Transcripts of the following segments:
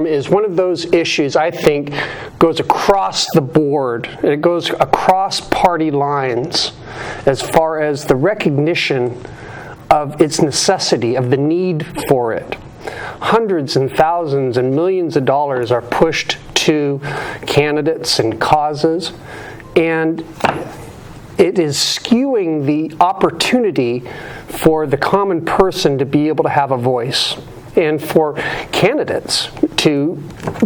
is one of those issues I think goes across the board. It goes across party lines as far as the recognition of its necessity, of the need for it. Hundreds and thousands and millions of dollars are pushed to candidates and causes, and it is skewing the opportunity for the common person to be able to have a voice, and for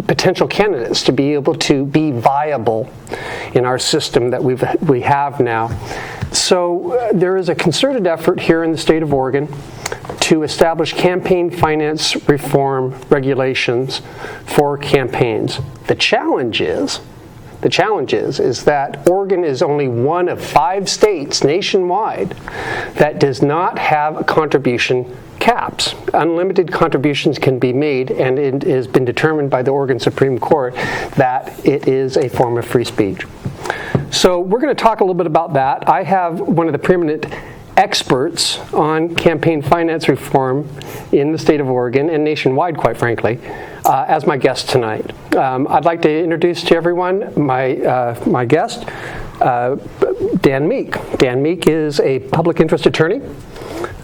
potential candidates to be able to be viable in our system that we have now. So there is a concerted effort here in the state of Oregon to establish campaign finance reform regulations for campaigns. The challenge is that Oregon is only one of 5 states nationwide that does not have contribution caps. Unlimited contributions can be made, and it has been determined by the Oregon Supreme Court that it is a form of free speech. So we're going to talk a little bit about that. I have one of the preeminent experts on campaign finance reform in the state of Oregon and nationwide, quite frankly, as my guest tonight. I'd like to introduce to everyone my guest, Dan Meek. Dan Meek is a public interest attorney.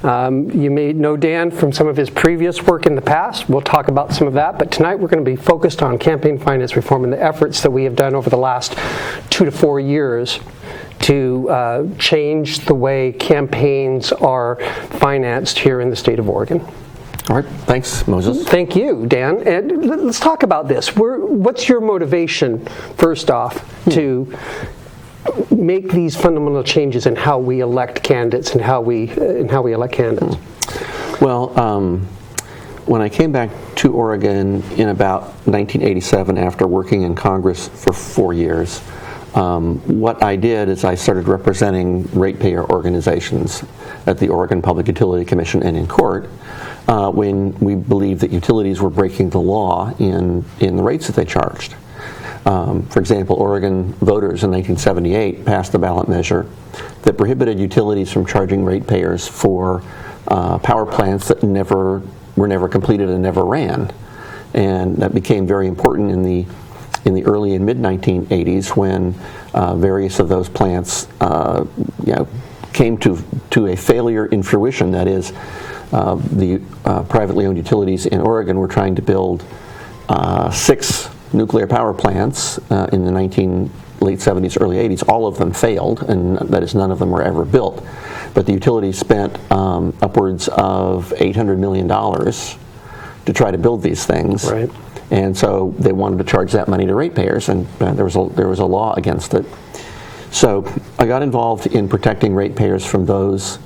You may know Dan from some of his previous work in the past. We'll talk about some of that, but tonight we're going to be focused on campaign finance reform and the efforts that we have done over the last 2 to 4 years to change the way campaigns are financed here in the state of Oregon. All right, thanks, Moses. Thank you, Dan. And let's talk about this. What's your motivation, first off, to make these fundamental changes in how we elect candidates and how we elect candidates? Well, when I came back to Oregon in about 1987 after working in Congress for 4 years, what I did is I started representing ratepayer organizations at the Oregon Public Utility Commission and in court when we believed that utilities were breaking the law in the rates that they charged. For example, Oregon voters in 1978 passed a ballot measure that prohibited utilities from charging ratepayers for power plants that were never completed and never ran. And that became very important in the early and mid-1980s when various of those plants came to a failure in fruition. That is, the privately owned utilities in Oregon were trying to build 6 nuclear power plants in the late 70s, early 80s. All of them failed, and that is, none of them were ever built. But the utilities spent upwards of $800 million to try to build these things. Right. And so they wanted to charge that money to ratepayers, and there was a law against it. So I got involved in protecting ratepayers from those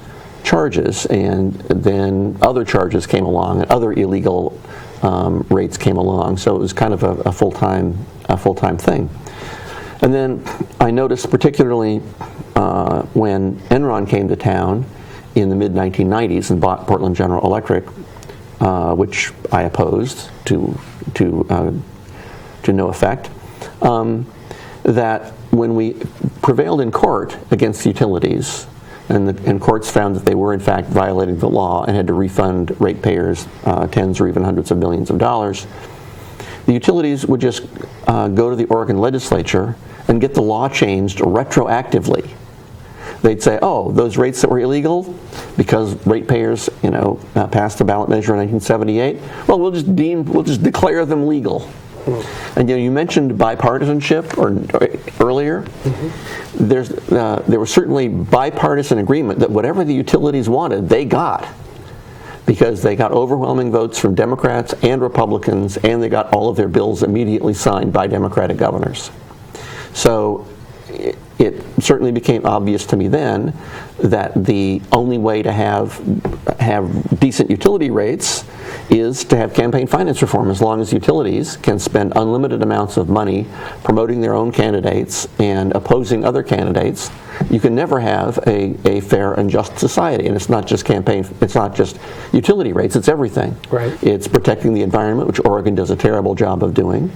charges, and then other charges came along, and other illegal rates came along. So it was kind of a full-time thing. And then I noticed, particularly when Enron came to town in the mid-1990s and bought Portland General Electric, which I opposed to no effect, that when we prevailed in court against utilities, and courts found that they were in fact violating the law and had to refund ratepayers tens or even hundreds of millions of dollars, the utilities would just go to the Oregon legislature and get the law changed retroactively. They'd say, oh, those rates that were illegal because ratepayers, passed the ballot measure in 1978. Well, we'll just declare them legal. And you mentioned bipartisanship earlier. Mm-hmm. There was certainly bipartisan agreement that whatever the utilities wanted, they got, because they got overwhelming votes from Democrats and Republicans, and they got all of their bills immediately signed by Democratic governors. So it certainly became obvious to me then that the only way to have decent utility rates is to have campaign finance reform. As long as utilities can spend unlimited amounts of money promoting their own candidates and opposing other candidates, you can never have a fair and just society. And it's not just utility rates, it's everything. Right. It's protecting the environment, which Oregon does a terrible job of doing.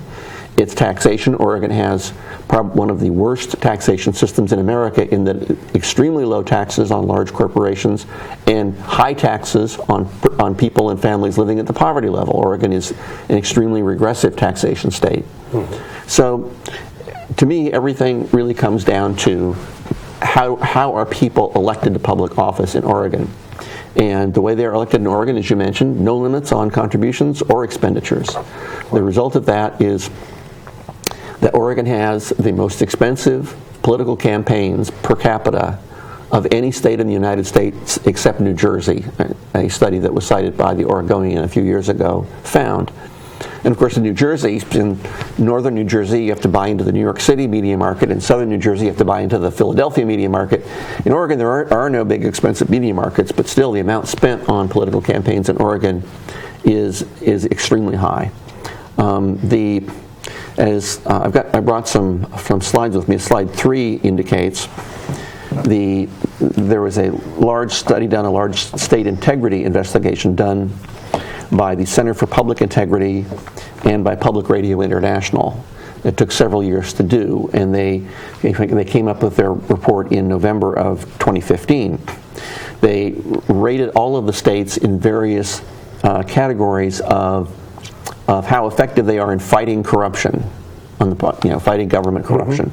its taxation. Oregon has one of the worst taxation systems in America, in that extremely low taxes on large corporations and high taxes on people and families living at the poverty level. Oregon is an extremely regressive taxation state. So, to me, everything really comes down to how are people elected to public office in Oregon. And the way they're elected in Oregon, as you mentioned, no limits on contributions or expenditures. The result of that is that Oregon has the most expensive political campaigns per capita of any state in the United States except New Jersey. A study that was cited by the Oregonian a few years ago found. And of course, in New Jersey, in northern New Jersey, you have to buy into the New York City media market. In southern New Jersey, you have to buy into the Philadelphia media market. In Oregon, there are no big expensive media markets, but still the amount spent on political campaigns in Oregon is extremely high. I brought some slides with me. Slide 3 indicates there was a large study done, a large state integrity investigation done by the Center for Public Integrity and by Public Radio International. It took several years to do, and they came up with their report in November of 2015. They rated all of the states in various categories of how effective they are in fighting corruption, fighting government corruption.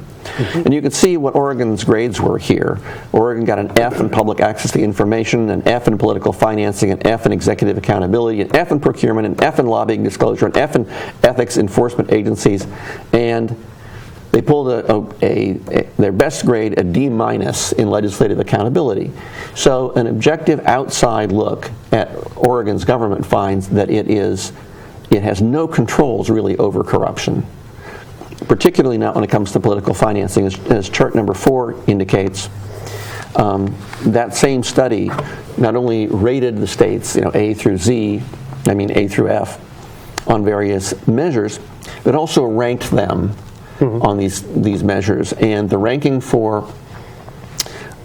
And you can see what Oregon's grades were here. Oregon got an F in public access to information, an F in political financing, an F in executive accountability, an F in procurement, an F in lobbying disclosure, an F in ethics enforcement agencies, and they pulled their best grade, a D- in legislative accountability. So an objective outside look at Oregon's government finds that it has no controls really over corruption, particularly not when it comes to political financing. As chart number 4 indicates, that same study not only rated the states, A through F, on various measures, but also ranked them on these measures. And the ranking for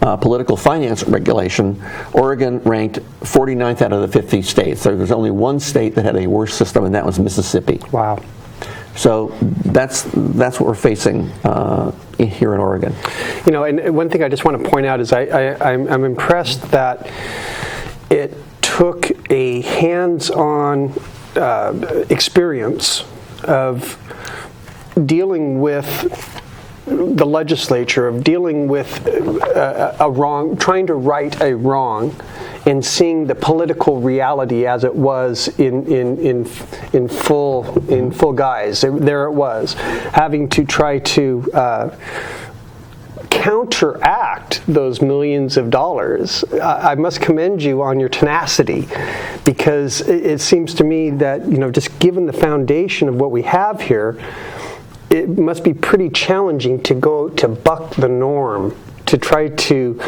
political finance regulation, Oregon ranked 49th out of the 50 states. There's only one state that had a worse system, and that was Mississippi. Wow. So that's what we're facing here in Oregon. And one thing I just want to point out is I'm impressed that it took a hands-on experience of dealing with the legislature, of dealing with a wrong, trying to right a wrong, and seeing the political reality as it was in full guise. There it was, having to try to counteract those millions of dollars. I must commend you on your tenacity, because it seems to me that just given the foundation of what we have here, it must be pretty challenging to go to buck the norm, to try to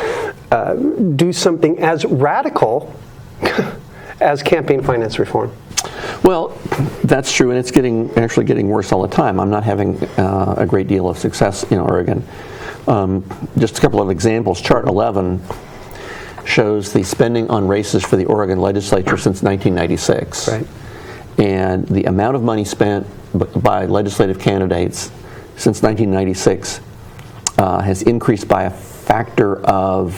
do something as radical as campaign finance reform. Well, that's true, and it's actually getting worse all the time. I'm not having a great deal of success in Oregon. Just a couple of examples. Chart 11 shows the spending on races for the Oregon legislature since 1996. Right. And the amount of money spent by legislative candidates since 1996 has increased by a factor of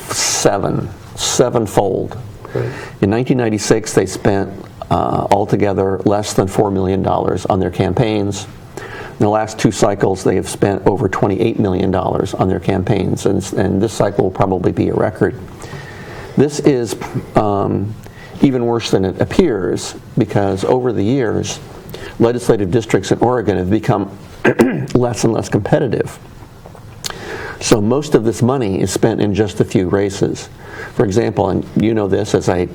sevenfold. Right. In 1996, they spent altogether less than $4 million on their campaigns. In the last 2 cycles, they have spent over $28 million on their campaigns, and this cycle will probably be a record. This is even worse than it appears, because over the years, legislative districts in Oregon have become less and less competitive. So most of this money is spent in just a few races. For example, and you know this as a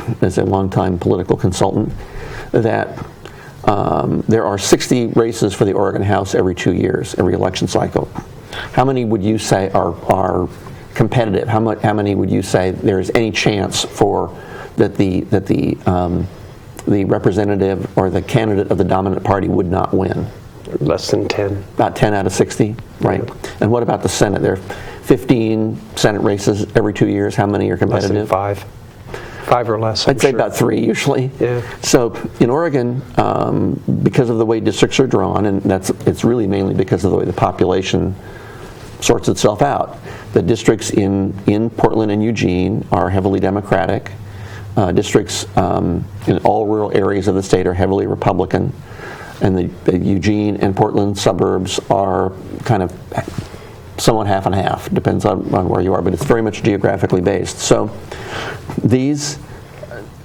longtime political consultant, that there are 60 races for the Oregon House every 2 years, every election cycle. How many would you say are competitive? How many would you say there is any chance for that the representative or the candidate of the dominant party would not win? Less than 10. About 10 out of 60, right? Yeah. And what about the Senate? There are 15 Senate races every 2 years. How many are competitive? Less than 5. 5 or less. I'd say about 3 usually. Yeah. So in Oregon, because of the way districts are drawn, and it's really mainly because of the way the population sorts itself out. The districts in Portland and Eugene are heavily Democratic. Districts in all rural areas of the state are heavily Republican. And the Eugene and Portland suburbs are kind of somewhat half and half, depends on where you are, but it's very much geographically based. So these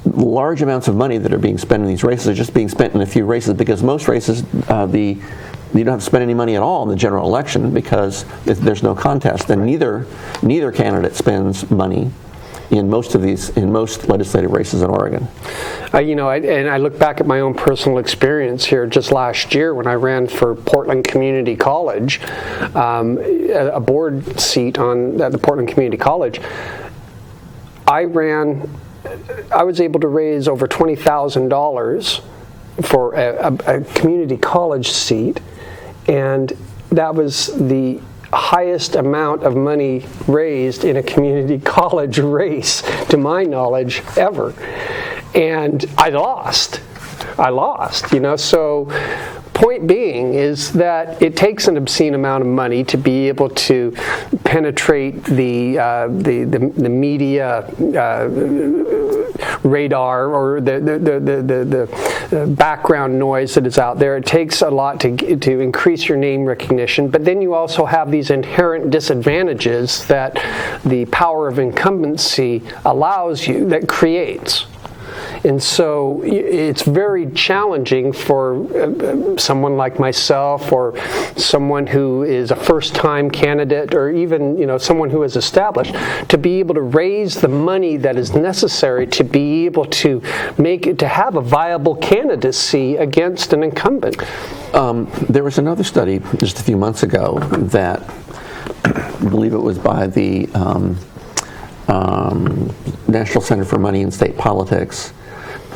large amounts of money that are being spent in these races are just being spent in a few races, because most races, you don't have to spend any money at all in the general election because there's no contest, and neither candidate spends money in most legislative races in Oregon. And I look back at my own personal experience here just last year when I ran for Portland Community College, a board seat at the Portland Community College. I was able to raise over $20,000 for a community college seat, and that was the highest amount of money raised in a community college race, to my knowledge, ever. And I lost, so point being is that it takes an obscene amount of money to be able to penetrate the media radar, or the background noise that is out there. It takes a lot to increase your name recognition, but then you also have these inherent disadvantages that the power of incumbency that creates. And so it's very challenging for someone like myself, or someone who is a first-time candidate, or even someone who is established, to be able to raise the money that is necessary to be able to have a viable candidacy against an incumbent. There was another study just a few months ago that, I believe it was by the National Center for Money and State Politics,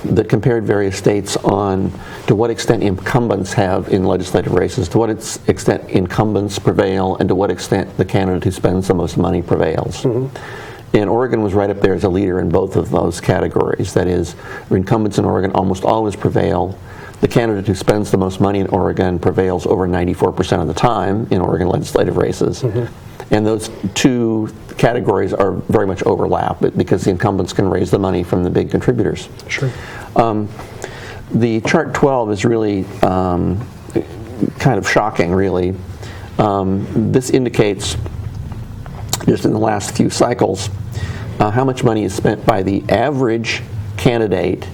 that compared various states on to what extent incumbents have in legislative races, to what extent incumbents prevail, and to what extent the candidate who spends the most money prevails. Mm-hmm. And Oregon was right up there as a leader in both of those categories. That is, incumbents in Oregon almost always prevail. The candidate who spends the most money in Oregon prevails over 94% of the time in Oregon legislative races. Mm-hmm. And those two categories are very much overlap, because the incumbents can raise the money from the big contributors. Sure. The chart 12 is really kind of shocking, really. This indicates, just in the last few cycles, how much money is spent by the average candidate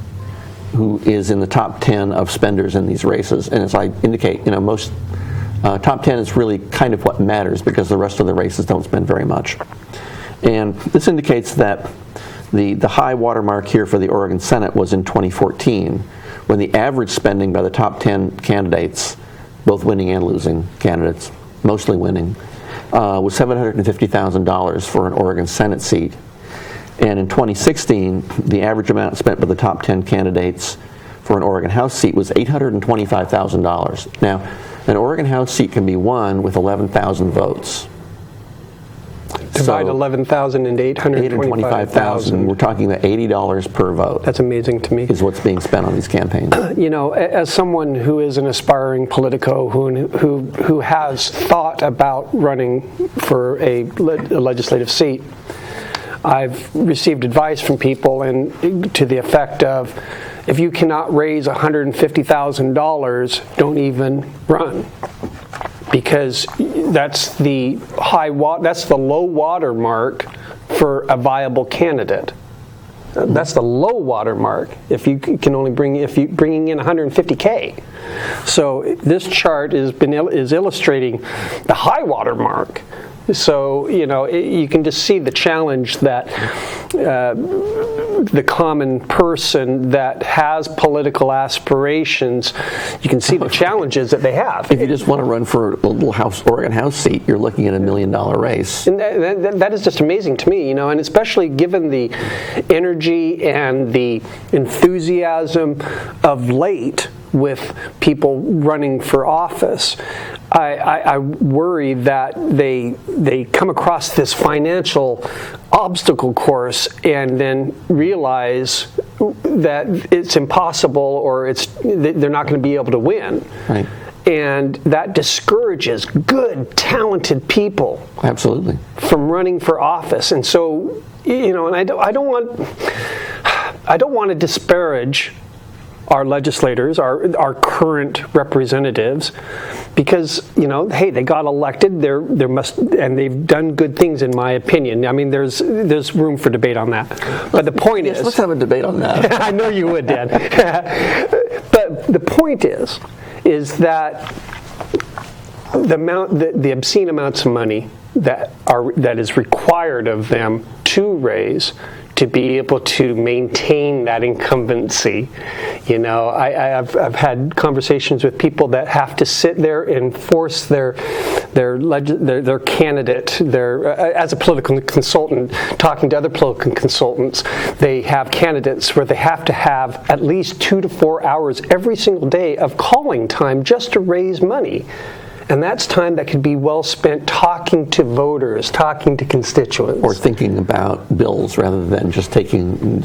who is in the top 10 of spenders in these races. And as I indicate, most top 10 is really kind of what matters, because the rest of the races don't spend very much. And this indicates that the high watermark here for the Oregon Senate was in 2014, when the average spending by the top 10 candidates, both winning and losing candidates, mostly winning, was $750,000 for an Oregon Senate seat. And in 2016, the average amount spent by the top 10 candidates for an Oregon House seat was $825,000. Now, an Oregon House seat can be won with 11,000 votes. Divide 11,000 into 825,000. We're talking about $80 per vote. That's amazing to me. Is what's being spent on these campaigns. As someone who is an aspiring politico who has thought about running for a legislative seat, I've received advice from people to the effect of, if you cannot raise $150,000, don't even run, because that's the low water mark for a viable candidate. That's the low water mark if you can only bringing in $150K. So this chart is illustrating the high water mark. So, you can just see the challenge that the common person that has political aspirations, you can see the challenges that they have. If you just want to run for a little Oregon House seat, you're looking at $1 million race. And that is just amazing to me, and especially given the energy and the enthusiasm of late with people running for office. I worry that they come across this financial obstacle course and then realize that it's impossible or they're not going to be able to win. Right. And that discourages good, talented people. Absolutely. From running for office. And so, and I don't want to disparage our legislators, our current representatives, because hey, they got elected. And they've done good things, in my opinion. I mean, there's room for debate on that. But the point is, let's have a debate on that. I know you would, Dan. But the point is that the obscene amounts of money that is required of them to raise to be able to maintain that incumbency. I've had conversations with people that have to sit there and force their candidate. As a political consultant, talking to other political consultants, they have candidates where they have to have at least 2 to 4 hours every single day of calling time just to raise money. And that's time that could be well spent talking to voters, talking to constituents, or thinking about bills rather than just being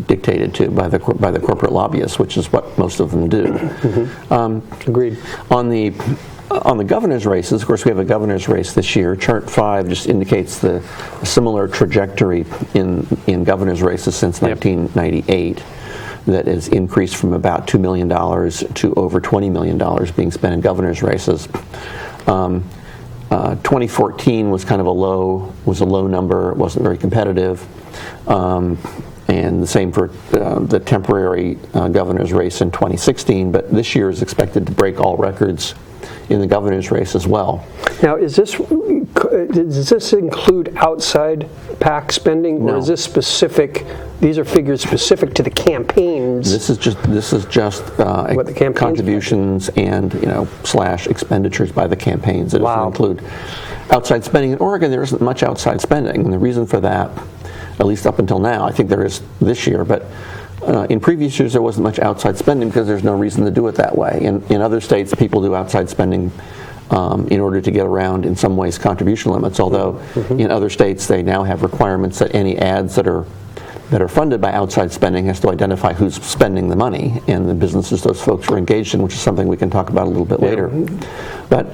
dictated to by the corporate lobbyists, which is what most of them do. Mm-hmm. Agreed. On the governor's races, of course, we have a governor's race this year. Chart 5 just indicates the similar trajectory in governor's races since 1998. That is increased from about $2 million to over $20 million being spent in governor's races. 2014 was kind of a low number. It wasn't very competitive. And the same for the temporary governor's race in 2016. But this year is expected to break all records in the governor's race as well. Now, does this include outside PAC spending, or No. is this specific? These are figures specific to the campaigns. This is just what the campaigns contributions and / expenditures by the campaigns. It doesn't include outside spending. In Oregon, there isn't much outside spending, and the reason for that, at least up until now, I think there is this year, but in previous years there wasn't much outside spending because there's no reason to do it that way. In other states, people do outside spending in order to get around, in some ways, contribution limits, although in other states they now have requirements that any ads that are funded by outside spending has to identify who's spending the money and the businesses those folks are engaged in, which is something we can talk about a little bit later. But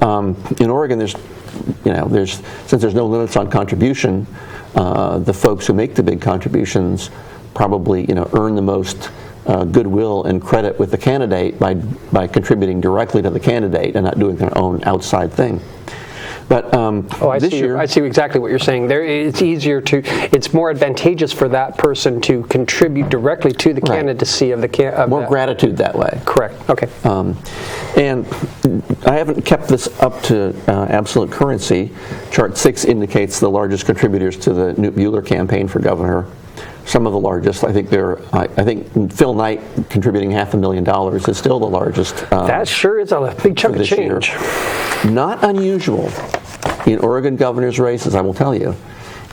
in Oregon, since there's no limits on contribution, the folks who make the big contributions probably earn the most goodwill and credit with the candidate by contributing directly to the candidate and not doing their own outside thing. But this year, I see exactly what you're saying. It's more advantageous for that person to contribute directly to the candidacy of the more gratitude that way. Correct. Okay. And I haven't kept this up to absolute currency. Chart 6 indicates the largest contributors to the Newt Buehler campaign for governor. Some of the largest. I think Phil Knight contributing $500,000 is still the largest. That sure is a big chunk of change. Year. Not unusual in Oregon governor's races, I will tell you.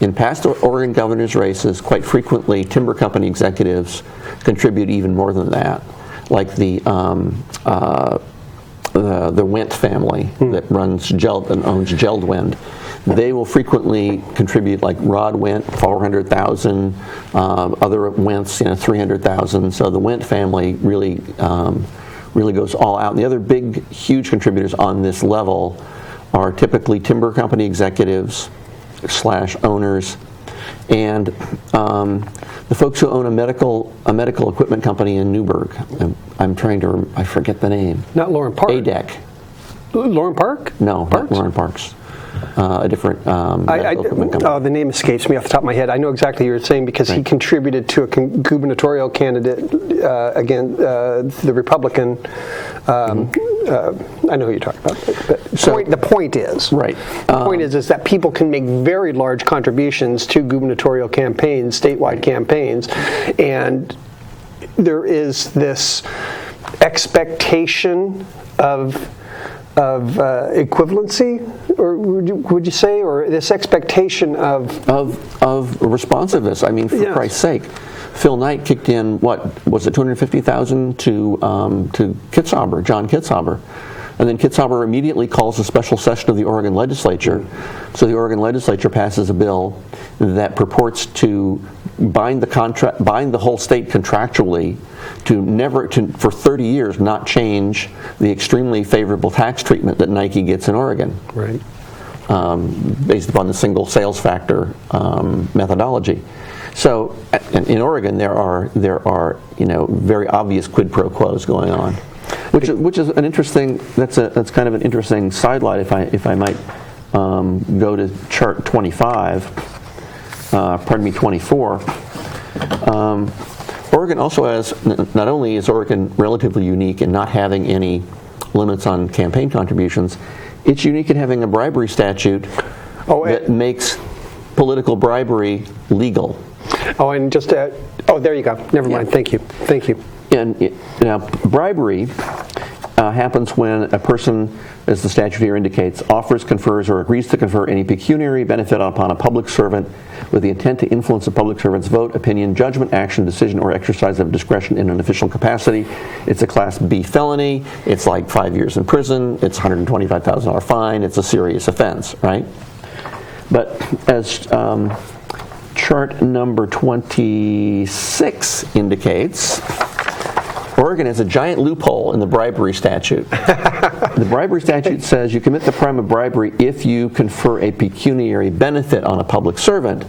In past Oregon governor's races, quite frequently, timber company executives contribute even more than that, like the Wendt family that runs and owns Geldwind. They will frequently contribute, like Rod Wendt, $400,000, other Wendts, $300,000. So the Wendt family really goes all out. And the other big, huge contributors on this level are typically timber company executives / owners, and the folks who own a medical equipment company in Newburgh. I forget the name. Not Lauren Park. ADEC. Lauren Park? No, not Lauren Parks. A different medical equipment company. The name escapes me off the top of my head. I know exactly what you're saying because he contributed to a gubernatorial candidate the Republican. I know who you're talking about. But the point is, is that people can make very large contributions to gubernatorial campaigns, statewide campaigns, and there is this expectation of equivalency, or would you say, or this expectation of responsiveness? I mean, for Christ's sake, Phil Knight kicked in, what was it, $250,000 to Kitzhaber, John Kitzhaber. And then Kitzhaber immediately calls a special session of the Oregon legislature. So the Oregon legislature passes a bill that purports to bind the whole state contractually for 30 years not change the extremely favorable tax treatment that Nike gets in Oregon. Right. Based upon the single sales factor methodology. So in Oregon there are very obvious quid pro quos going on. Which is an interesting. That's kind of an interesting sidelight. If I might go to chart 24. Oregon also has. Not only is Oregon relatively unique in not having any limits on campaign contributions, it's unique in having a bribery statute that makes political bribery legal. Oh, and just there you go. Never mind. Thank you. And now, bribery happens when a person, as the statute here indicates, offers, confers, or agrees to confer any pecuniary benefit upon a public servant with the intent to influence a public servant's vote, opinion, judgment, action, decision, or exercise of discretion in an official capacity. It's a Class B felony. It's like 5 years in prison. It's $125,000 fine. It's a serious offense, right? But as chart number 26 indicates, Oregon has a giant loophole in the bribery statute. The bribery statute says you commit the crime of bribery if you confer a pecuniary benefit on a public servant,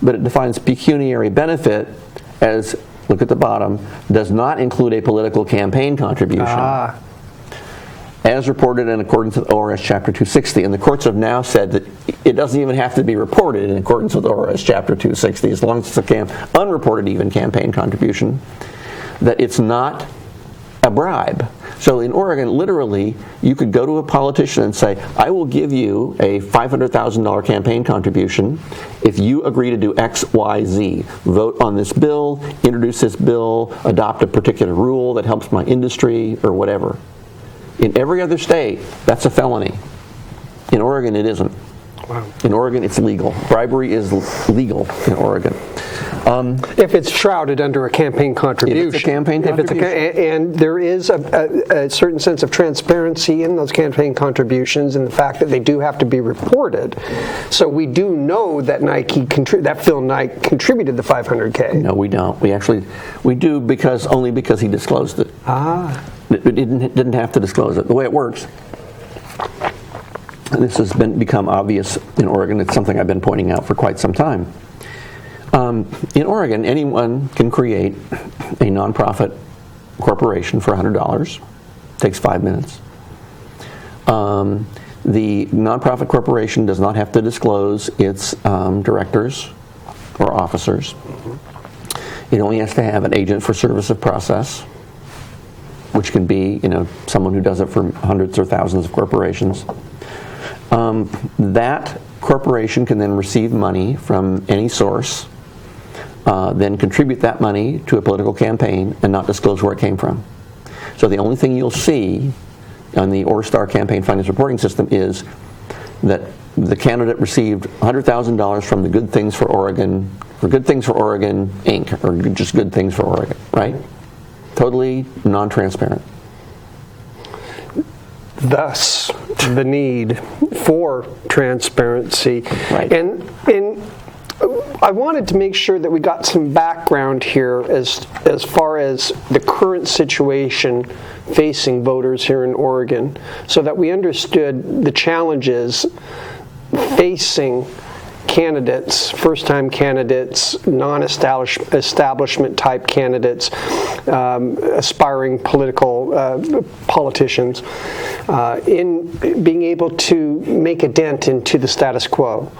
but it defines pecuniary benefit as, look at the bottom, does not include a political campaign contribution. As reported in accordance with ORS Chapter 260. And the courts have now said that it doesn't even have to be reported in accordance with ORS Chapter 260, as long as it's unreported even campaign contribution, that it's not a bribe. So in Oregon, literally, you could go to a politician and say, I will give you a $500,000 campaign contribution if you agree to do X, Y, Z. Vote on this bill, introduce this bill, adopt a particular rule that helps my industry, or whatever. In every other state, that's a felony. In Oregon, it isn't. Wow. In Oregon, it's legal. Bribery is legal in Oregon. If it's shrouded under a campaign contribution. If it's a campaign contribution. And there is a certain sense of transparency in those campaign contributions and the fact that they do have to be reported. So we do know that that Phil Knight contributed the $500K. No, we don't. We do only because he disclosed it. It didn't have to disclose it. The way it works, and this has become obvious in Oregon. It's something I've been pointing out for quite some time. In Oregon, anyone can create a nonprofit corporation for $100. Takes 5 minutes. The nonprofit corporation does not have to disclose its directors or officers. It only has to have an agent for service of process, which can be, someone who does it for hundreds or thousands of corporations. That corporation can then receive money from any source, then contribute that money to a political campaign and not disclose where it came from. So the only thing you'll see on the ORSTAR campaign finance reporting system is that the candidate received $100,000 from the Good Things for Oregon, Inc., or just Good Things for Oregon, right? Totally non-transparent. Thus, the need for transparency. Right. And I wanted to make sure that we got some background here as far as the current situation facing voters here in Oregon, so that we understood the challenges facing candidates, first-time candidates, non-establishment type candidates, aspiring politicians, in being able to make a dent into the status quo.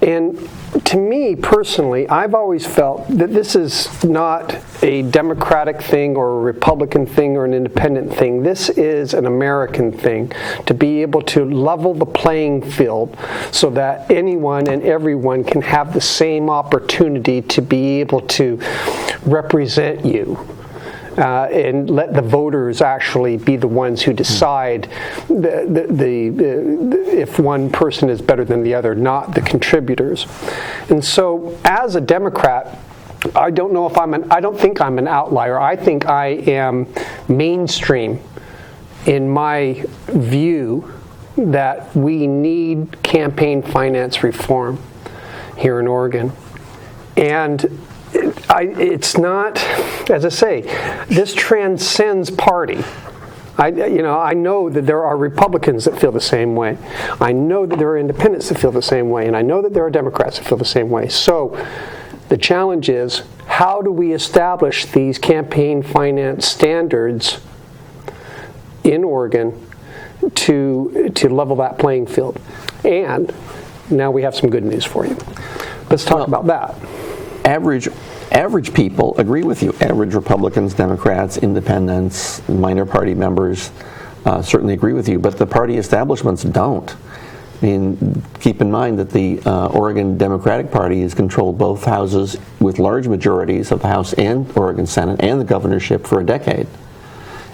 And to me personally, I've always felt that this is not a Democratic thing or a Republican thing or an independent thing. This is an American thing, to be able to level the playing field so that anyone and everyone can have the same opportunity to be able to represent you. And let the voters actually be the ones who decide if one person is better than the other, not the contributors. And so, as a Democrat, I don't know if I don't think I'm an outlier. I think I am mainstream in my view that we need campaign finance reform here in Oregon. And it's not, as I say, this transcends party. I know that there are Republicans that feel the same way. I know that there are independents that feel the same way. And I know that there are Democrats that feel the same way. So the challenge is, how do we establish these campaign finance standards in Oregon to level that playing field? And now we have some good news for you. Let's talk about that. Average people agree with you. Average Republicans, Democrats, independents, minor party members certainly agree with you, but the party establishments don't. I mean, keep in mind that the Oregon Democratic Party has controlled both houses with large majorities of the House and Oregon Senate and the governorship for a decade.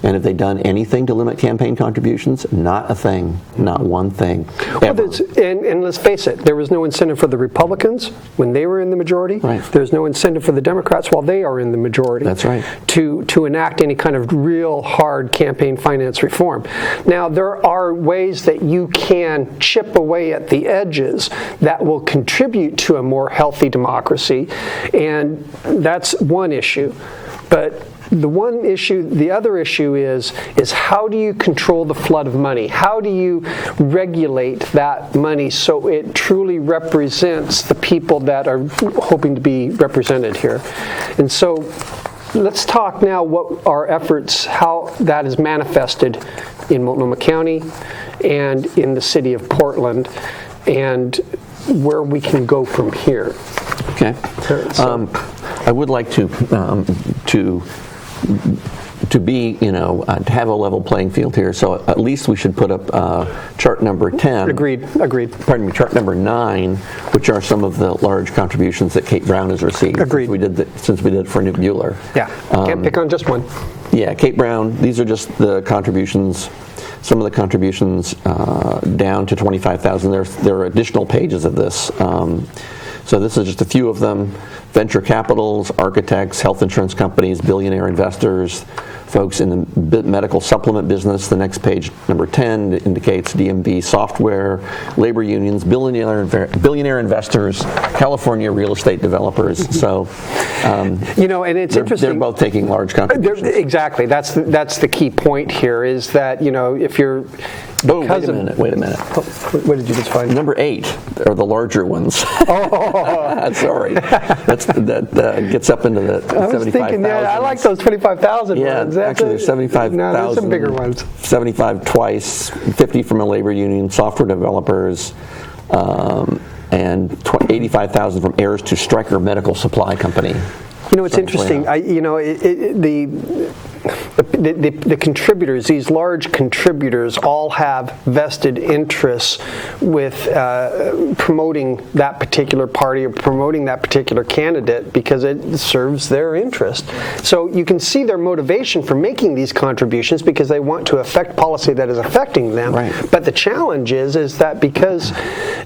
And have they done anything to limit campaign contributions? Not a thing. Not one thing. Well, and let's face it, there was no incentive for the Republicans when they were in the majority. Right. There's no incentive for the Democrats while they are in the majority. That's right. To enact any kind of real hard campaign finance reform. Now, there are ways that you can chip away at the edges that will contribute to a more healthy democracy, and that's one issue. But the other issue is how do you control the flood of money? How do you regulate that money so it truly represents the people that are hoping to be represented here? And so let's talk now what our efforts, how that is manifested in Multnomah County and in the city of Portland, and where we can go from here. Okay. I would like to be, to have a level playing field here. So at least we should put up chart number 10. Agreed. Pardon me, chart number 9, which are some of the large contributions that Kate Brown has received. Agreed. Since we did it for Newt Bueller. Yeah, can't pick on just one. Yeah, Kate Brown, these are just the contributions, some of the contributions down to $25,000. There are additional pages of this. So this is just a few of them. Venture capitals, architects, health insurance companies, billionaire investors, folks in the medical supplement business. The next page, number 10, indicates DMV software, labor unions, billionaire investors, California real estate developers. So, and it's interesting. They're both taking large contributions. Exactly. That's the key point here is that, if you're... Wait a minute. What did you just find? Number 8 are the larger ones. Oh, sorry. That gets up into the 75,000. I was thinking, I like those 25,000 ones. Actually, there's 75,000. No, there's some bigger ones. 75 twice, 50 from a labor union, software developers, and 85,000 from heirs to Stryker Medical Supply Company. It's interesting. The contributors, these large contributors, all have vested interests with promoting that particular party or promoting that particular candidate because it serves their interest. So you can see their motivation for making these contributions because they want to affect policy that is affecting them. Right. But the challenge is that because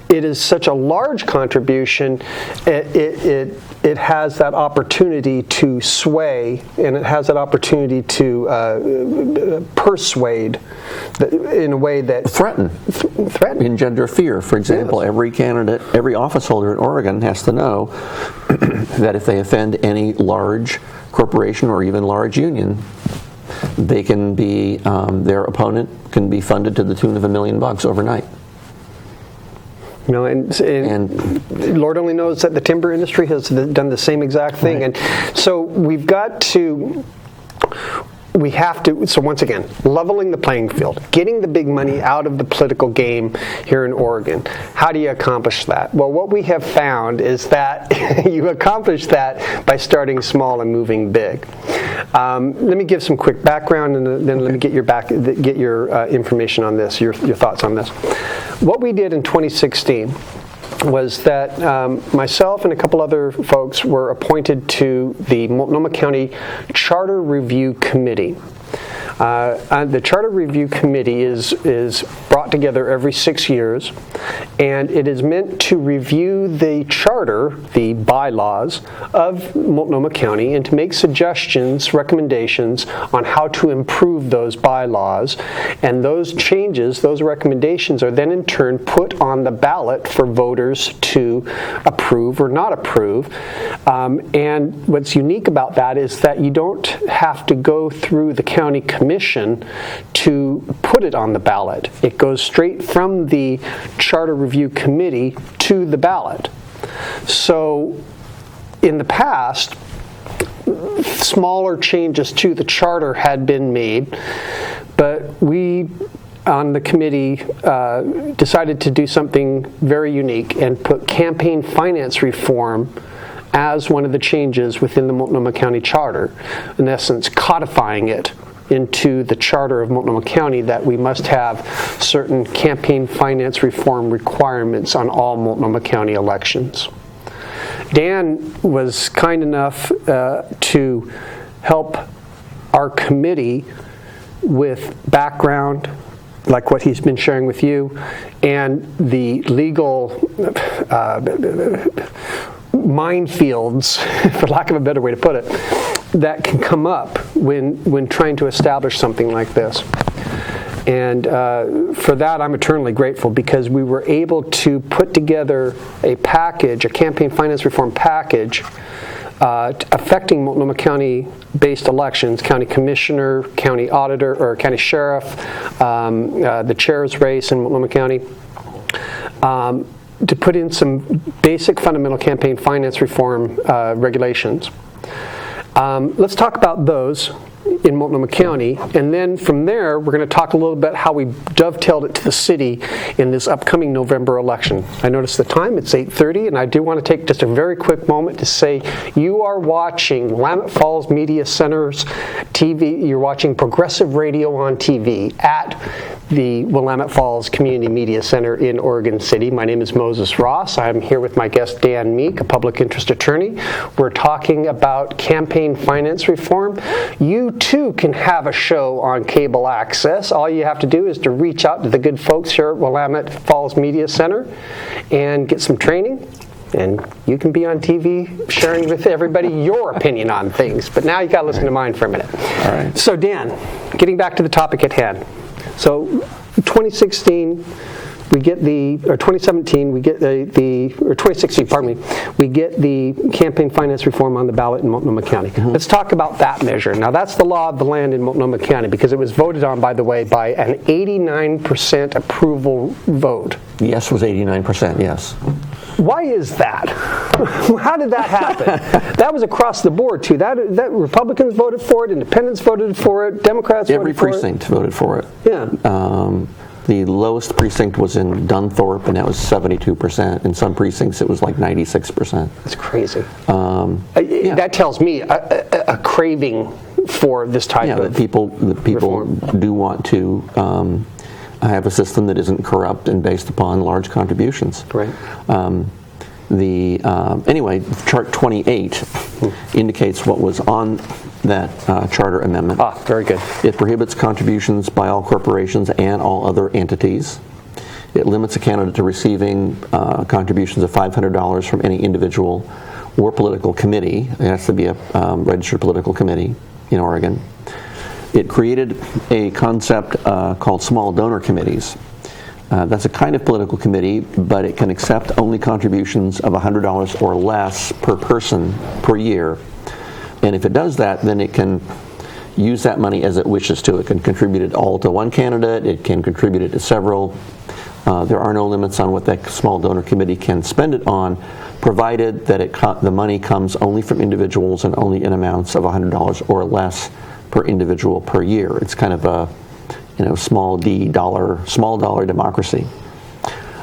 it is such a large contribution, it has that opportunity to sway, and it has that opportunity to persuade in a way that threaten, engender fear. For example, yes. Every candidate, every office holder in Oregon has to know that if they offend any large corporation or even large union, they can be their opponent can be funded to the tune of $1 million overnight. And Lord only knows that the timber industry has done the same exact thing. Right. And so we have to, so once again, leveling the playing field, getting the big money out of the political game here in Oregon. How do you accomplish that? Well, what we have found is that you accomplish that by starting small and moving big. Let me give some quick background, and then let me get your information on this, your thoughts on this. What we did in 2016 was that myself and a couple other folks were appointed to the Multnomah County Charter Review Committee. The Charter Review Committee is brought together every 6 years, and it is meant to review the charter, the bylaws of Multnomah County, and to make suggestions, recommendations on how to improve those bylaws. And those changes, those recommendations, are then in turn put on the ballot for voters to approve or not approve. And what's unique about that is that you don't have to go through the county commission to put it on the ballot. It goes straight from the Charter Review Committee to the ballot. So in the past, smaller changes to the charter had been made, but we on the committee decided to do something very unique and put campaign finance reform as one of the changes within the Multnomah County Charter, in essence codifying it into the charter of Multnomah County that we must have certain campaign finance reform requirements on all Multnomah County elections. Dan was kind enough to help our committee with background, like what he's been sharing with you, and the legal minefields, for lack of a better way to put it, that can come up when trying to establish something like this. And for that, I'm eternally grateful, because we were able to put together a package, a campaign finance reform package, affecting Multnomah County-based elections, county commissioner, county auditor, or county sheriff, the chair's race in Multnomah County, to put in some basic fundamental campaign finance reform regulations. Let's talk about those in Multnomah County, and then from there we're going to talk a little bit how we dovetailed it to the city in this upcoming November election. I noticed the time, it's 8:30, and I do want to take just a very quick moment to say you are watching Willamette Falls Media Center's TV, you're watching Progressive Radio on TV at the Willamette Falls Community Media Center in Oregon City. My name is Moses Ross. I'm here with my guest Dan Meek, a public interest attorney. We're talking about campaign finance reform. You too can have a show on cable access. All you have to do is to reach out to the good folks here at Willamette Falls Media Center and get some training, and you can be on TV sharing with everybody your opinion on things. But now you got to listen to mine for a minute. All right. So Dan, getting back to the topic at hand. So 2016, we get or 2017, we get or 2016, pardon me, we get the campaign finance reform on the ballot in Multnomah County. Mm-hmm. Let's talk about that measure. Now, that's the law of the land in Multnomah County, because it was voted on, by the way, by an 89% approval vote. Yes was 89%, yes. Why is that? How did that happen? That was across the board, too. That Republicans voted for it, Independents voted for it, Democrats voted for it. Every precinct voted for it. Yeah. The lowest precinct was in Dunthorpe, and that was 72%. In some precincts, it was like 96%. That's crazy. Yeah. That tells me a craving for this type of people reform. do want to have a system that isn't corrupt and based upon large contributions. Right. Anyway, Chart 28 indicates what was on that charter amendment. Ah, very good. It prohibits contributions by all corporations and all other entities. It limits a candidate to receiving contributions of $500 from any individual or political committee. It has to be a registered political committee in Oregon. It created a concept called small donor committees. That's a kind of political committee, but it can accept only contributions of $100 or less per person per year. And if it does that, then it can use that money as it wishes to. It can contribute it all to one candidate. It can contribute it to several. There are no limits on what that small donor committee can spend it on, provided that the money comes only from individuals and only in amounts of $100 or less per individual per year. It's kind of a small dollar democracy.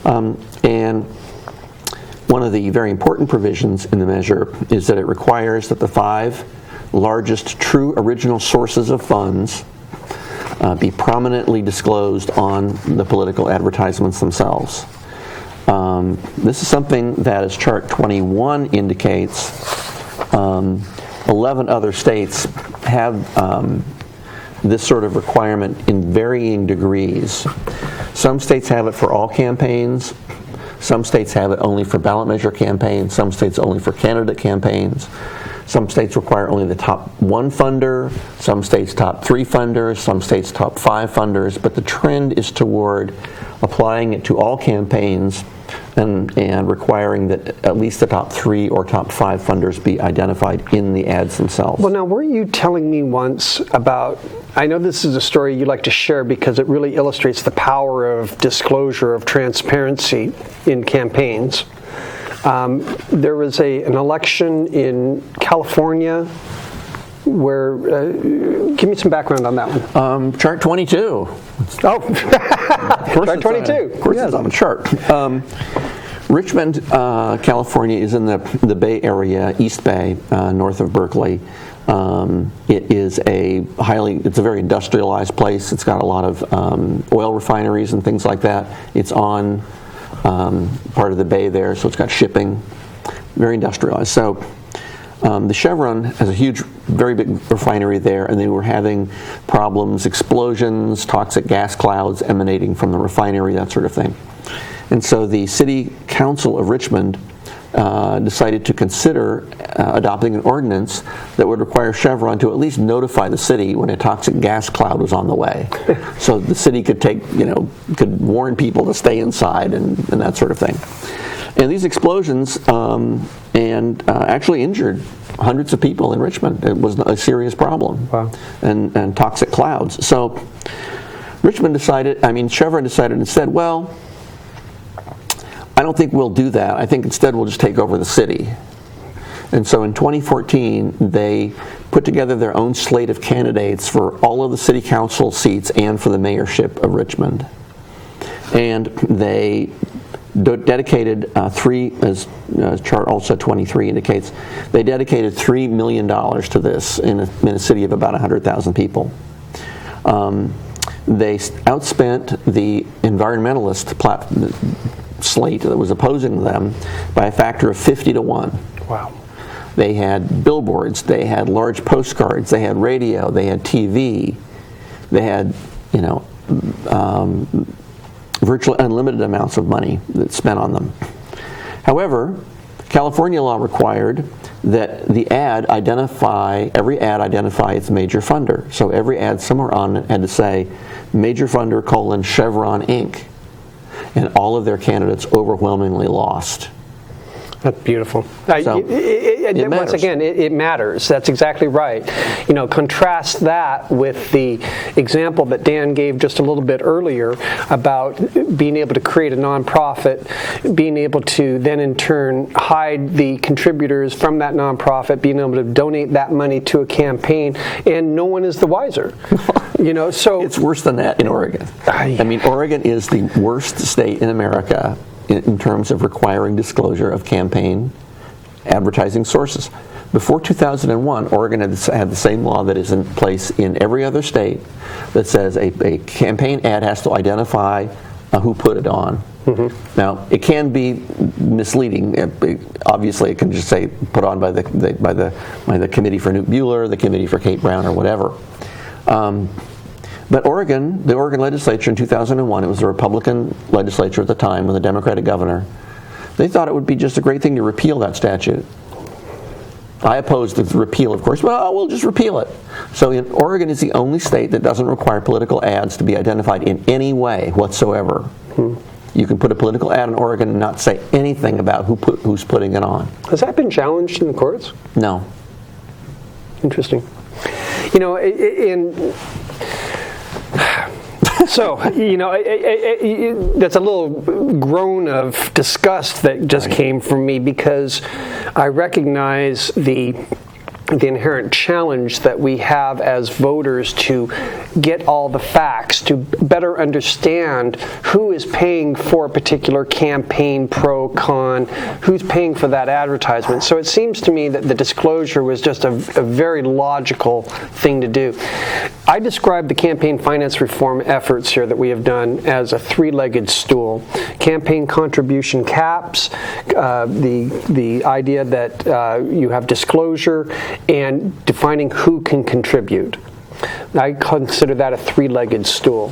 And one of the very important provisions in the measure is that it requires that the 5 largest true original sources of funds be prominently disclosed on the political advertisements themselves. This is something that, as Chart 21 indicates, 11 other states have this sort of requirement in varying degrees. Some states have it for all campaigns. Some states have it only for ballot measure campaigns. Some states only for candidate campaigns. Some states require only the top 1 funder. Some states top 3 funders. Some states top 5 funders. But the trend is toward applying it to all campaigns and requiring that at least the top 3 or top 5 funders be identified in the ads themselves. Well, now, were you telling me once about, I know this is a story you like to share because it really illustrates the power of disclosure, of transparency in campaigns. There was an election in California where, give me some background on that one. Chart 22. Chart 22. Of course it's on the chart. Richmond, California is in the Bay Area, East Bay, north of Berkeley. It is it's a very industrialized place. It's got a lot of oil refineries and things like that. It's on part of the bay there, so it's got shipping, very industrialized. So the Chevron has a huge, very big refinery there, and they were having problems, explosions, toxic gas clouds emanating from the refinery, that sort of thing. And so the City Council of Richmond decided to consider adopting an ordinance that would require Chevron to at least notify the city when a toxic gas cloud was on the way, so the city could could warn people to stay inside and that sort of thing. And these explosions actually injured hundreds of people in Richmond. It was a serious problem. Wow. And toxic clouds. So Chevron decided instead, well, I don't think we'll do that. I think instead we'll just take over the city. And so in 2014, they put together their own slate of candidates for all of the city council seats and for the mayorship of Richmond. And they dedicated as chart also 23 indicates, they dedicated $3 million to this in a city of about 100,000 people. They outspent the environmentalist slate that was opposing them by a factor of 50 to 1. Wow. They had billboards, they had large postcards, they had radio, they had TV, they had, virtually unlimited amounts of money that's spent on them. However, California law required that every ad identify its major funder. So every ad somewhere on it had to say, major funder : Chevron Inc. And all of their candidates overwhelmingly lost. That's beautiful. So, it once again, it matters. That's exactly right. Contrast that with the example that Dan gave just a little bit earlier about being able to create a nonprofit, being able to then in turn hide the contributors from that nonprofit, being able to donate that money to a campaign, and no one is the wiser. So it's worse than that in Oregon. Oregon is the worst state in America in terms of requiring disclosure of campaign advertising sources. Before 2001, Oregon had the same law that is in place in every other state that says a campaign ad has to identify who put it on. Mm-hmm. Now, it can be misleading. Obviously, it can just say put on by the Committee for Newt Buehler, the Committee for Kate Brown, or whatever. But the Oregon legislature in 2001, it was a Republican legislature at the time with a Democratic governor, they thought it would be just a great thing to repeal that statute. I opposed the repeal, of course. Well, we'll just repeal it. So Oregon is the only state that doesn't require political ads to be identified in any way whatsoever. You can put a political ad in Oregon and not say anything about who's putting it on. Has that been challenged in the courts? No. Interesting. So, that's a little groan of disgust that just came from me because I recognize the inherent challenge that we have as voters to get all the facts, to better understand who is paying for a particular campaign, pro, con, who's paying for that advertisement. So it seems to me that the disclosure was just a very logical thing to do. I describe the campaign finance reform efforts here that we have done as a three-legged stool. Campaign contribution caps, the idea that you have disclosure, and defining who can contribute. I consider that a three-legged stool.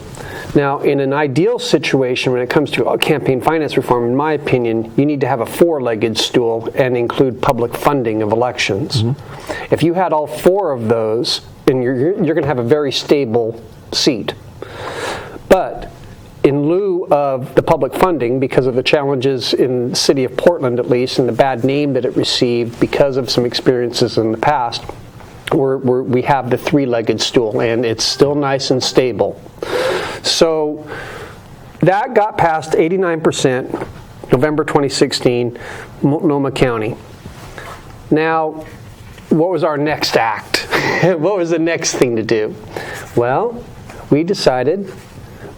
Now, in an ideal situation when it comes to campaign finance reform, in my opinion, you need to have a four-legged stool and include public funding of elections. Mm-hmm. If you had all four of those, then you're going to have a very stable seat. But in lieu of the public funding, because of the challenges in the city of Portland at least, and the bad name that it received because of some experiences in the past, we have the three-legged stool, and it's still nice and stable. So that got passed 89%, November 2016, Multnomah County. Now, what was our next act? What was the next thing to do? Well, we decided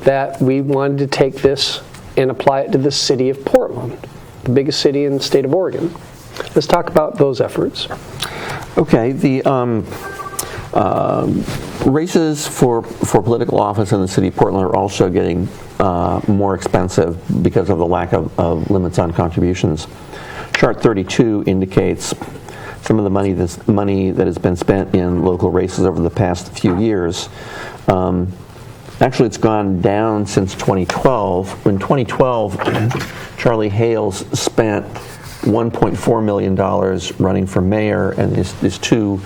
that we wanted to take this and apply it to the city of Portland, the biggest city in the state of Oregon. Let's talk about those efforts. Okay, the races for political office in the city of Portland are also getting more expensive because of the lack of limits on contributions. Chart 32 indicates some of the money that has been spent in local races over the past few years. Actually, it's gone down since 2012. In 2012, Charlie Hales spent $1.4 million running for mayor, and his two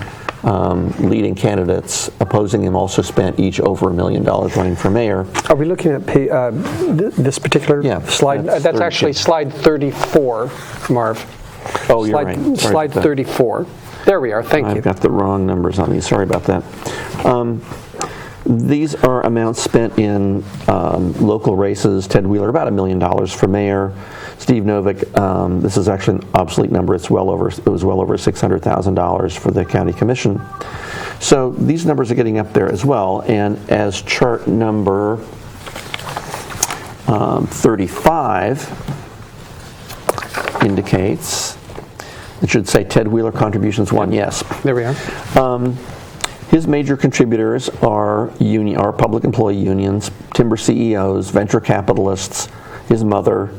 leading candidates opposing him also spent each over $1 million running for mayor. Are we looking at this particular slide? That's actually slide 34, Marv. Oh, you're right. Slide 34. There we are. Thank you. I've got the wrong numbers on these. Sorry about that. These are amounts spent in local races. Ted Wheeler, about $1 million for mayor. Steve Novick, this is actually an obsolete number. It was well over $600,000 for the county commission. So these numbers are getting up there as well. And as chart number 35 indicates, it should say Ted Wheeler contributions 1. Yes. There we are. His major contributors are public employee unions, timber CEOs, venture capitalists, his mother,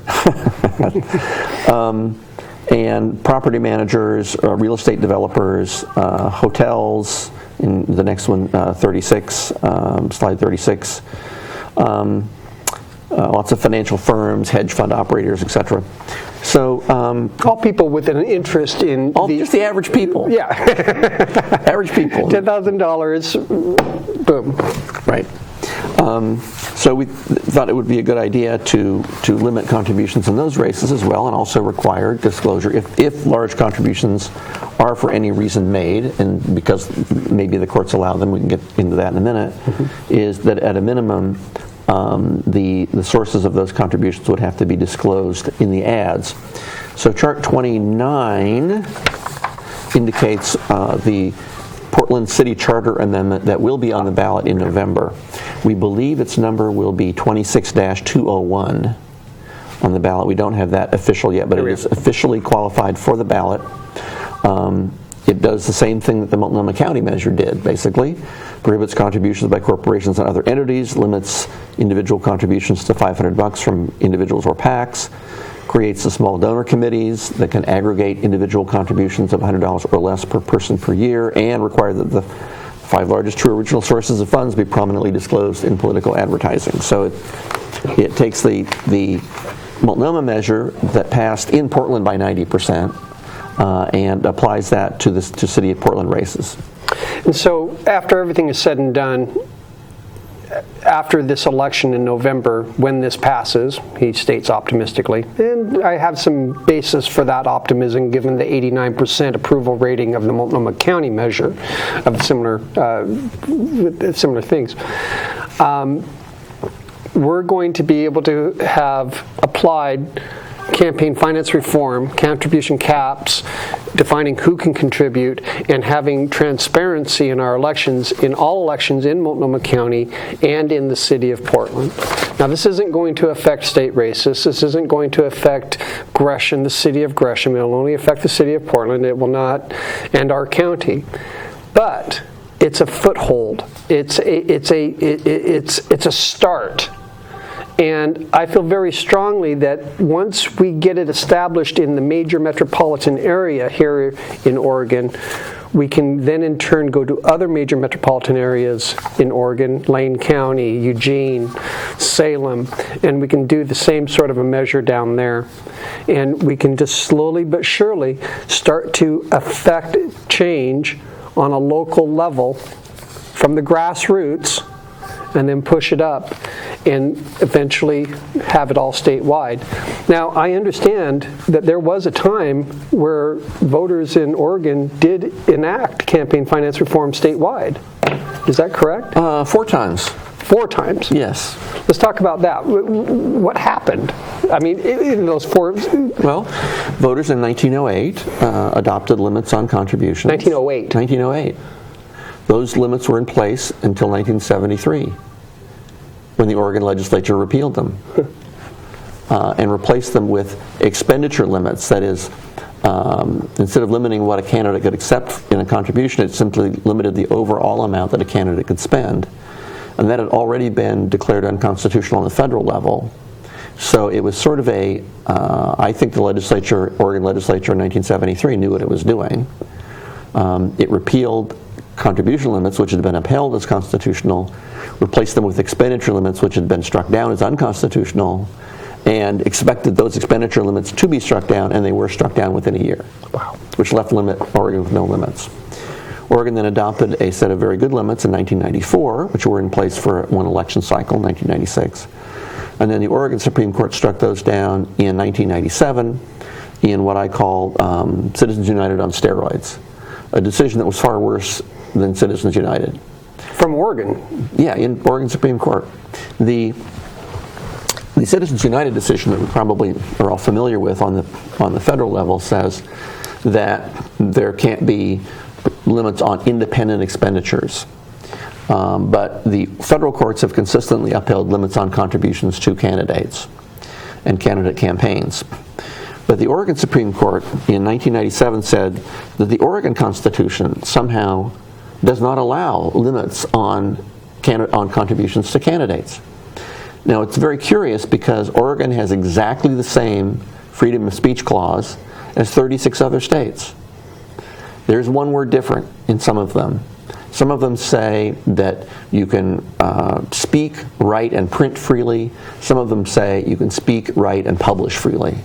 and property managers, real estate developers, hotels, in the next one, 36, slide 36, lots of financial firms, hedge fund operators, etc. So all people with an interest in just the average people. Yeah, average people. $10,000. Boom. Right. So we thought it would be a good idea to limit contributions in those races as well, and also require disclosure if large contributions are for any reason made, and because maybe the courts allow them, we can get into that in a minute. Mm-hmm. Is that at a minimum, the sources of those contributions would have to be disclosed in the ads. So chart 29 indicates the Portland City Charter Amendment that will be on the ballot in November. We believe its number will be 26-201 on the ballot. We don't have that official yet, but it is officially qualified for the ballot. It does the same thing that the Multnomah County measure did, basically. Prohibits contributions by corporations and other entities, limits individual contributions to $500 from individuals or PACs, creates the small donor committees that can aggregate individual contributions of $100 or less per person per year, and require that the 5 largest true original sources of funds be prominently disclosed in political advertising. So it takes the Multnomah measure that passed in Portland by 90%, and applies that to City of Portland races. And so after everything is said and done, after this election in November, when this passes, he states optimistically, and I have some basis for that optimism given the 89% approval rating of the Multnomah County measure of similar things. We're going to be able to have applied campaign finance reform, contribution caps, defining who can contribute, and having transparency in our elections, in all elections in Multnomah County and in the city of Portland. Now, this isn't going to affect state races. This isn't going to affect Gresham, the city of Gresham. It will only affect the city of Portland. It will not, and our county. But it's a foothold. It's a start. And I feel very strongly that once we get it established in the major metropolitan area here in Oregon, we can then in turn go to other major metropolitan areas in Oregon, Lane County, Eugene, Salem, and we can do the same sort of a measure down there. And we can just slowly but surely start to affect change on a local level from the grassroots, and then push it up and eventually have it all statewide. Now, I understand that there was a time where voters in Oregon did enact campaign finance reform statewide. Is that correct? 4 times. 4 times? Yes. Let's talk about that. What happened? I mean, in those 4... Well, voters in 1908 adopted limits on contributions. 1908. 1908. Those limits were in place until 1973, when the Oregon legislature repealed them and replaced them with expenditure limits. That is, instead of limiting what a candidate could accept in a contribution, it simply limited the overall amount that a candidate could spend. And that had already been declared unconstitutional on the federal level. So it was sort of I think the Oregon legislature in 1973 knew what it was doing. It repealed contribution limits, which had been upheld as constitutional, replaced them with expenditure limits, which had been struck down as unconstitutional, and expected those expenditure limits to be struck down, and they were struck down within a year. Wow. Which left Oregon with no limits. Oregon then adopted a set of very good limits in 1994, which were in place for one election cycle, 1996. And then the Oregon Supreme Court struck those down in 1997 in what I call Citizens United on steroids, a decision that was far worse than Citizens United. From Oregon? Yeah, in Oregon Supreme Court. The Citizens United decision that we probably are all familiar with on the federal level says that there can't be limits on independent expenditures. But the federal courts have consistently upheld limits on contributions to candidates and candidate campaigns. But the Oregon Supreme Court in 1997 said that the Oregon Constitution somehow does not allow limits on contributions to candidates. Now, it's very curious because Oregon has exactly the same freedom of speech clause as 36 other states. There's one word different in some of them. Some of them say that you can speak, write, and print freely. Some of them say you can speak, write, and publish freely.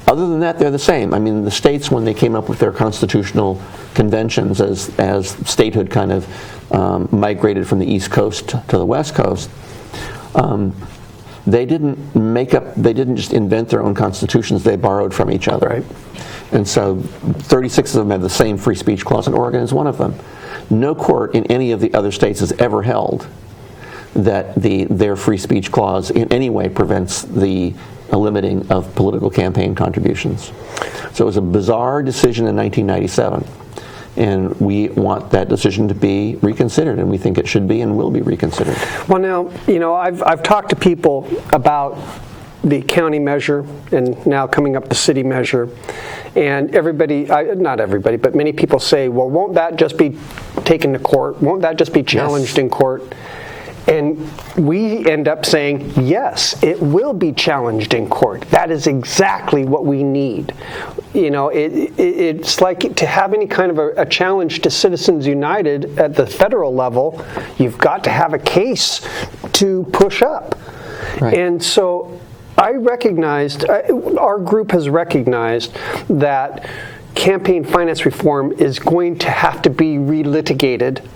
Other than that, they're the same. I mean, the states, when they came up with their constitutional conventions as statehood kind of migrated from the East Coast to the West Coast, they didn't just invent their own constitutions, they borrowed from each other. Right. And so 36 of them have the same free speech clause, and Oregon is one of them. No court in any of the other states has ever held that their free speech clause in any way prevents the limiting of political campaign contributions. So it was a bizarre decision in 1997, and we want that decision to be reconsidered, and we think it should be and will be reconsidered. Well, now, I've talked to people about the county measure and now coming up the city measure, and not everybody, but many people say, well, won't that just be taken to court? Won't that just be challenged in court? And we end up saying, yes, it will be challenged in court. That is exactly what we need. It's like to have any kind of a challenge to Citizens United at the federal level, you've got to have a case to push up. Right. And so our group has recognized that campaign finance reform is going to have to be relitigated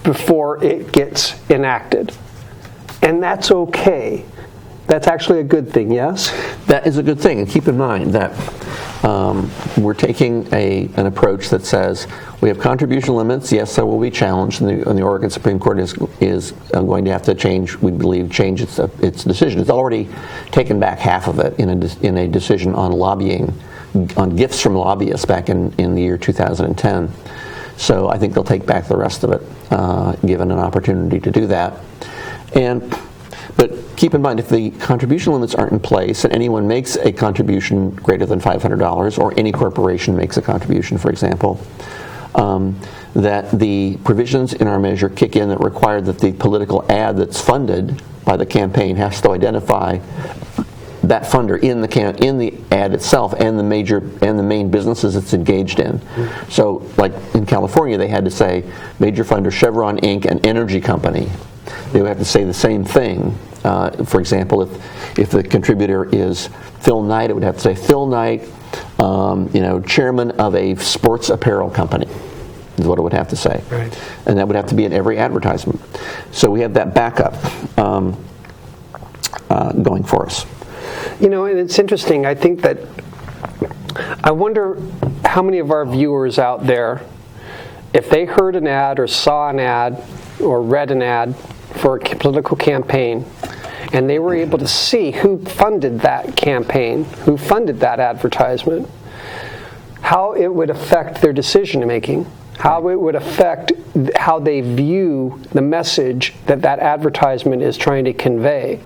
before it gets enacted. And that's okay. That's actually a good thing, yes? That is a good thing. And keep in mind that we're taking an approach that says we have contribution limits. Yes, that will be challenged, and the Oregon Supreme Court is going to have to change its decision. It's already taken back half of it in a decision on lobbying, on gifts from lobbyists back in the year 2010. So I think they'll take back the rest of it, given an opportunity to do that. But keep in mind, if the contribution limits aren't in place and anyone makes a contribution greater than $500, or any corporation makes a contribution, for example, that the provisions in our measure kick in that require that the political ad that's funded by the campaign has to identify that funder in the ad itself and the main businesses it's engaged in. So, like in California, they had to say major funder Chevron Inc., an energy company. They would have to say the same thing. For example, if the contributor is Phil Knight, it would have to say Phil Knight, chairman of a sports apparel company, is what it would have to say. Right. And that would have to be in every advertisement. So we have that backup going for us. And it's interesting. I think that I wonder how many of our viewers out there, if they heard an ad or saw an ad or read an ad for a political campaign, and they were able to see who funded that campaign, who funded that advertisement, how it would affect their decision making, how it would affect how they view the message that advertisement is trying to convey.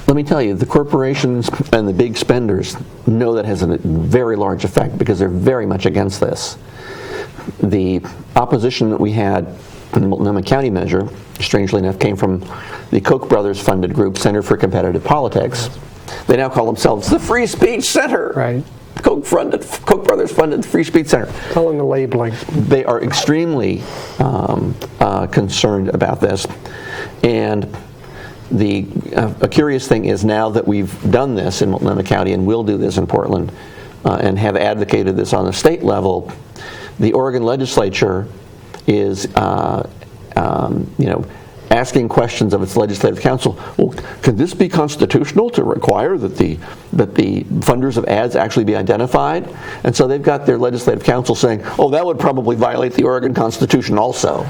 Let me tell you, the corporations and the big spenders know that has a very large effect because they're very much against this. The opposition that we had in the Multnomah County measure, strangely enough, came from the Koch brothers funded group, Center for Competitive Politics. They now call themselves the Free Speech Center. Right. Koch brothers funded the Free Speech Center. Telling the labeling. They are extremely concerned about this. And a curious thing is, now that we've done this in Multnomah County and will do this in Portland and have advocated this on the state level, the Oregon legislature is asking questions of its legislative council. Well, can this be constitutional to require that the funders of ads actually be identified? And so they've got their legislative council saying, oh, that would probably violate the Oregon Constitution also.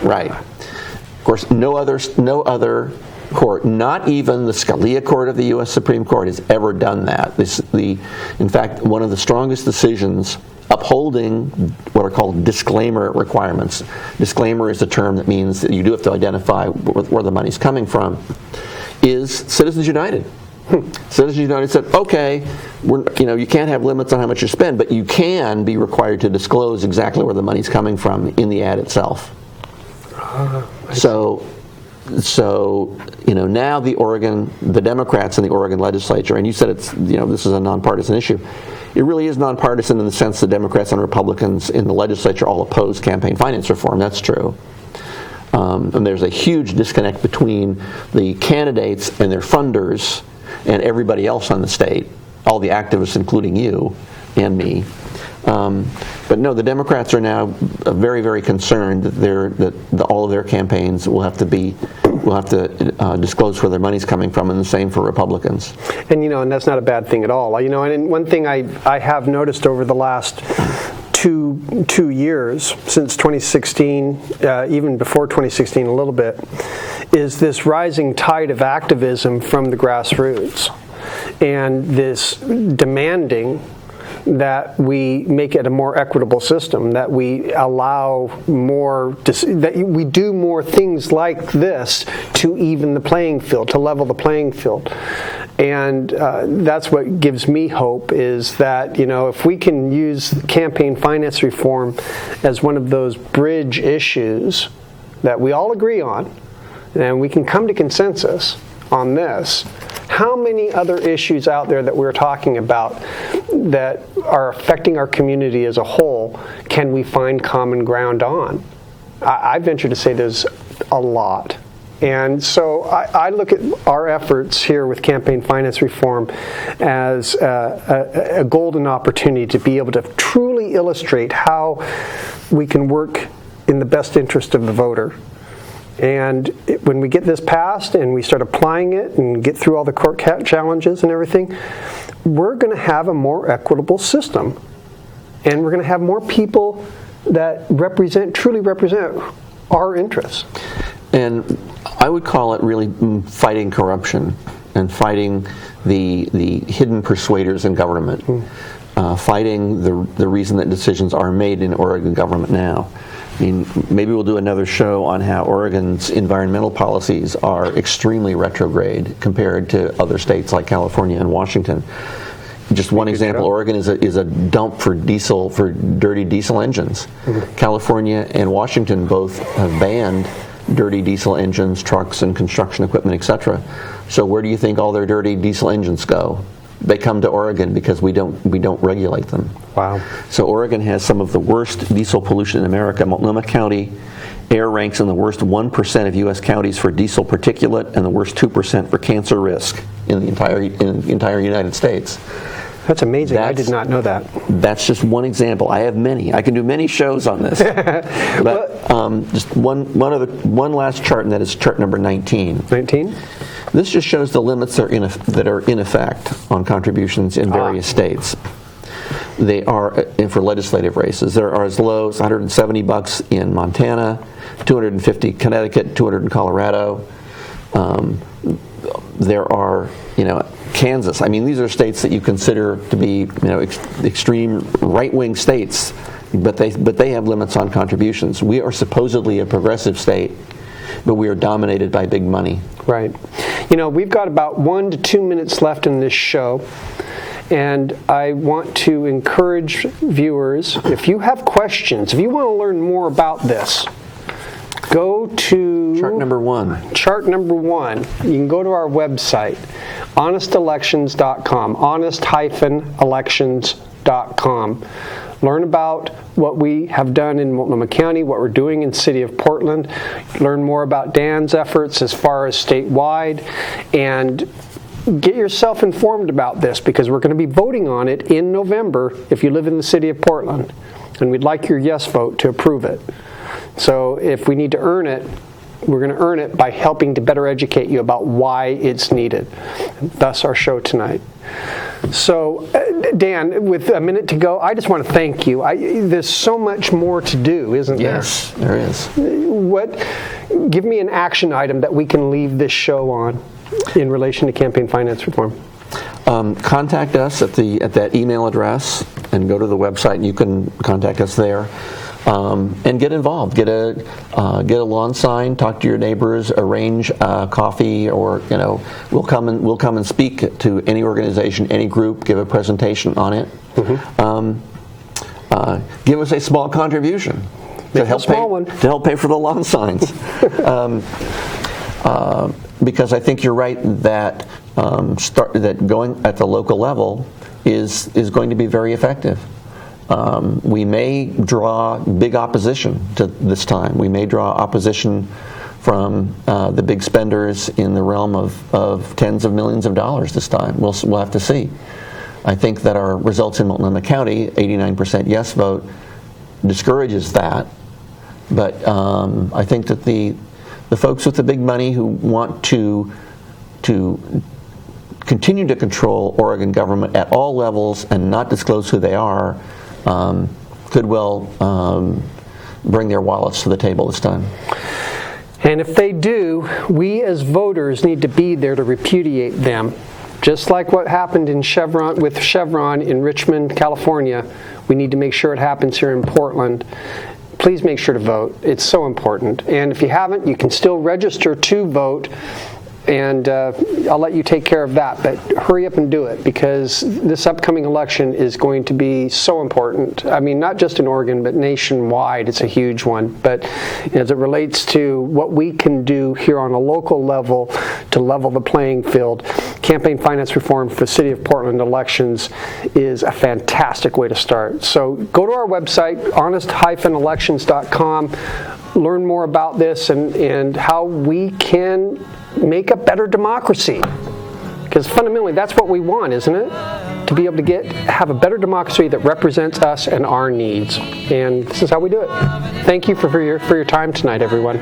Right. Of course, no other court, not even the Scalia Court of the U.S. Supreme Court, has ever done that. In fact, one of the strongest decisions upholding what are called disclaimer requirements. Disclaimer is a term that means that you do have to identify where the money's coming from, is Citizens United. Citizens United said, okay, you can't have limits on how much you spend, but you can be required to disclose exactly where the money's coming from in the ad itself. So now the Democrats in the Oregon legislature, and you said this is a nonpartisan issue. It really is nonpartisan in the sense that Democrats and Republicans in the legislature all oppose campaign finance reform. That's true. And there's a huge disconnect between the candidates and their funders and everybody else on the state, all the activists, including you and me. But no, the Democrats are now very, very concerned that all of their campaigns will have to disclose where their money's coming from, and the same for Republicans. And and that's not a bad thing at all. And one thing I have noticed over the last two years, since 2016, even before 2016 a little bit, is this rising tide of activism from the grassroots, and this demanding that we make it a more equitable system, that we allow more, that we do more things like this to even the playing field, to level the playing field. And that's what gives me hope, is that, if we can use campaign finance reform as one of those bridge issues that we all agree on, and we can come to consensus on this, how many other issues out there that we're talking about that are affecting our community as a whole can we find common ground on? I venture to say there's a lot. And so I look at our efforts here with campaign finance reform as a golden opportunity to be able to truly illustrate how we can work in the best interest of the voter. And when we get this passed and we start applying it and get through all the court challenges and everything, we're going to have a more equitable system. And we're going to have more people that truly represent our interests. And I would call it really fighting corruption and fighting the hidden persuaders in government, fighting the reason that decisions are made in Oregon government now. I mean, maybe we'll do another show on how Oregon's environmental policies are extremely retrograde compared to other states like California and Washington. Just one example: Oregon is a dump for dirty diesel engines. Mm-hmm. California and Washington both have banned dirty diesel engines, trucks, and construction equipment, etc. So where do you think all their dirty diesel engines go? They come to Oregon because we don't regulate them. Wow. So Oregon has some of the worst diesel pollution in America. Multnomah County air ranks in the worst 1% of U.S. counties for diesel particulate and the worst 2% for cancer risk in the entire United States. That's amazing. I did not know that. That's just one example. I have many. I can do many shows on this. But just one last chart, and that is chart number 19. 19? This just shows the limits that are in effect on contributions in various states. They are for legislative races. There are as low as $170 in Montana, $250 Connecticut, $200 in Colorado. There are, Kansas. I mean, these are states that you consider to be, extreme right-wing states, but they have limits on contributions. We are supposedly a progressive state, but we are dominated by big money. Right. We've got about 1 to 2 minutes left in this show, and I want to encourage viewers, if you have questions, if you want to learn more about this, go to chart number 1. Chart number 1. You can go to our website, honestelections.com, honest-elections.com. Learn about what we have done in Multnomah County, what we're doing in the city of Portland. Learn more about Dan's efforts as far as statewide, and get yourself informed about this, because we're going to be voting on it in November if you live in the city of Portland, and we'd like your yes vote to approve it. So if we need to earn it, we're going to earn it by helping to better educate you about why it's needed. Thus our show tonight. So, Dan, with a minute to go, I just want to thank you. There's so much more to do, isn't there? Yes, there is. Give me an action item that we can leave this show on in relation to campaign finance reform. Contact us at that email address, and go to the website, and you can contact us there. And get involved. Get a lawn sign. Talk to your neighbors. Arrange coffee, or we'll come and speak to any organization, any group. Give a presentation on it. Mm-hmm. Give us a small contribution to help pay for the lawn signs. Because I think you're right that that going at the local level is going to be very effective. We may draw big opposition to this time. We may draw opposition from the big spenders in the realm of tens of millions of dollars this time. We'll have to see. I think that our results in Multnomah County, 89% yes vote, discourages that. But I think that the folks with the big money who want to continue to control Oregon government at all levels and not disclose who they are, could well bring their wallets to the table this time. And if they do, we as voters need to be there to repudiate them. Just like what happened with Chevron in Richmond, California, we need to make sure it happens here in Portland. Please make sure to vote. It's so important. And if you haven't, you can still register to vote. And I'll let you take care of that, but hurry up and do it, because this upcoming election is going to be so important. I mean, not just in Oregon, but nationwide. It's a huge one. But as it relates to what we can do here on a local level to level the playing field, campaign finance reform for the City of Portland elections is a fantastic way to start. So go to our website, honest-elections.com. Learn more about this and how we can make a better democracy. Because fundamentally, that's what we want, isn't it? To be able to have a better democracy that represents us and our needs. And this is how we do it. Thank you for your time tonight, everyone.